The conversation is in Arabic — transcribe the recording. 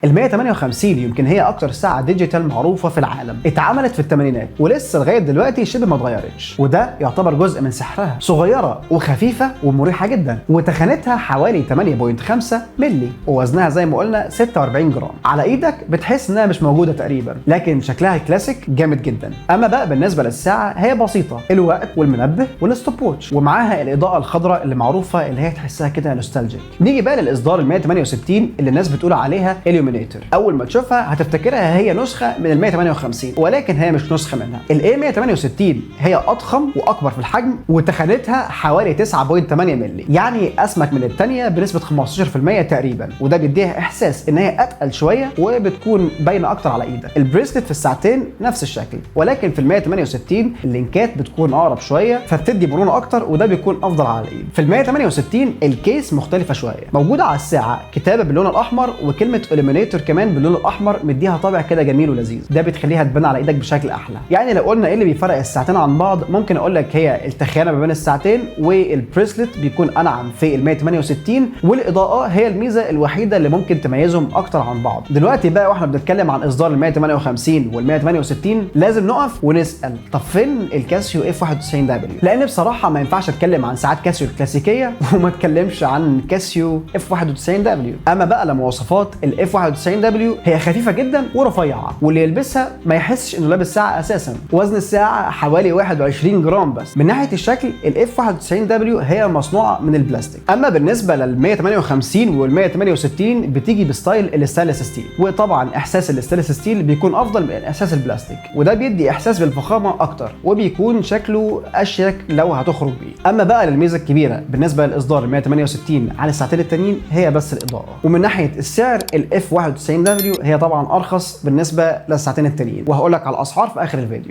ال 158 يمكن هي اكتر ساعه ديجيتال معروفه في العالم، اتعملت في الثمانينات ولسه لغايه دلوقتي شبه ما اتغيرتش، وده يعتبر جزء من سحرها. صغيره وخفيفه ومريحه جدا، وتخانتها حوالي 8.5 مللي، ووزنها زي ما قلنا 46 جرام. على ايدك بتحس انها مش موجوده تقريبا، لكن شكلها كلاسيك جامد جدا. اما بقى بالنسبه للساعه هي بسيطه، الوقت والمنبه والستوب ووتش، ومعاها الاضاءه الخضراء اللي معروفه اللي هي تحسها كده نوستالجيك. نيجي بقى للاصدار ال 168 اللي الناس بتقول عليها اول ما تشوفها هتفتكرها هي نسخه من ال 158، ولكن هي مش نسخه منها. ال 168 هي اضخم واكبر في الحجم، وتخانتها حوالي 9.8 مللي، يعني اسمك من الثانيه بنسبه 15% تقريبا، وده بيديها احساس ان هي اتقل شويه وبتكون باينه اكتر على ايدك. البريسلت في الساعتين نفس الشكل، ولكن في ال 168 اللينكات بتكون اقرب شويه فبتدي مرونه اكتر، وده بيكون افضل على الايد. في ال 168 الكيس مختلفه شويه، موجوده على الساعه كتابه باللون الاحمر وكلمه الومينيتور كمان باللون الاحمر، مديها طابع كده جميل ولذيذ، ده بتخليها تبان على ايدك بشكل احلى. يعني لو قلنا ايه اللي بيفرق الساعتين عن بعض، ممكن اقول لك هي التخانه ما بين الساعتين، والبريسلت بيكون انعم في ال 168، والاضاءه هي الميزه الوحيده اللي ممكن تميزهم اكتر عن بعض. دلوقتي بقى واحنا بنتكلم عن اصدار ال 158 وال 168 لازم نقف ونسال طب فين الكاسيو اف 91 دبليو؟ لان بصراحه ما ينفعش اتكلم عن ساعات كاسيو الكلاسيكيه وما اتكلمش عن كاسيو اف 91 دبليو. اما بقى لمواصفات الاف 91 دبليو، هي خفيفه جدا ورفيعه، واللي يلبسها ما يحسش انه لابس ساعه اساسا. وزن الساعه حوالي 21 جرام بس. من ناحيه الشكل الاف 91 دبليو هي مصنوعه من البلاستيك. اما بالنسبه لل 158 وال 168 بتيجي بستايل الستانلس ستيل، وطبعا احساس الستانلس ستيل بيكون افضل من احساس البلاستيك، وده بيدي احساس بالفخامه اكتر، وبيكون شكله اشيك لو هتخرج بيه. اما بقى للميزه الكبيره بالنسبه للاصدار ال 168 عن الساعتين التانيين هي بس الاضاءه. ومن ناحيه السعر الاف 91 دبليو هي طبعا ارخص بالنسبه للساعتين التانيين، وهقول لك على الاسعار في اخر الفيديو.